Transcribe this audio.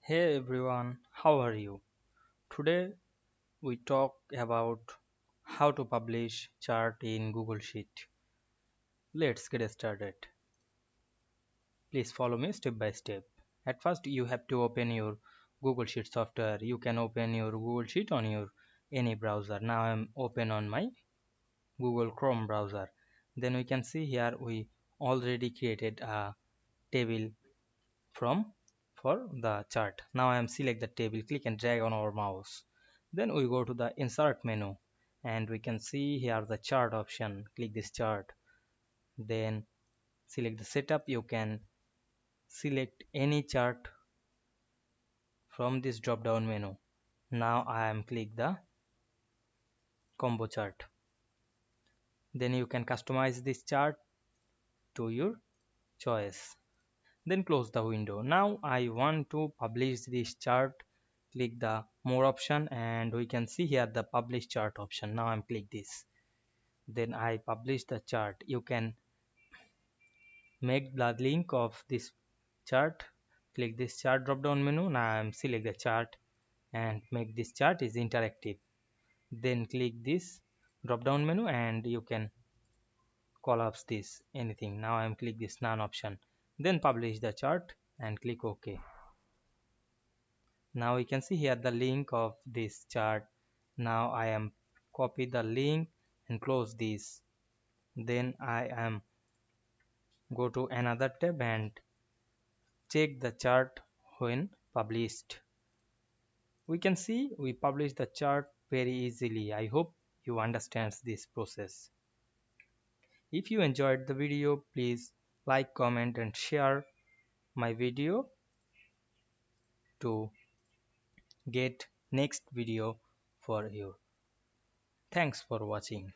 Hey everyone, how are you? Today we talk about how to publish chart in Google Sheet. Let's get started. Please follow me step by step. At first you have to open your Google Sheet software. You can open your Google Sheet on your any browser. Now I'm open on my Google Chrome browser. Then we can see here we already created a table from for the chart. Now I am select the table, click and drag on our mouse. Then we go to the insert menu and we can see here the chart option. Click this chart. Then select the setup. You can select any chart from this drop down menu. Now I am click the combo chart. Then you can customize this chart to your choice. Then close the window. Now I want to publish this chart. Click the more option and we can see here the publish chart option. Now I'm click this. Then I publish the chart. You can make the link of this chart. Click this chart drop down menu. Now I'm select the chart and make this chart is interactive. Then click this drop down menu and you can collapse this anything. Now I'm click this none option. Then publish the chart and click OK. Now we can see here the link of this chart. Now I am copy the link and close this. Then I am go to another tab and check the chart when published. We can see we publish the chart very easily. I hope you understand this process. If you enjoyed the video, please like, comment and share my video to get next video for you. Thanks for watching.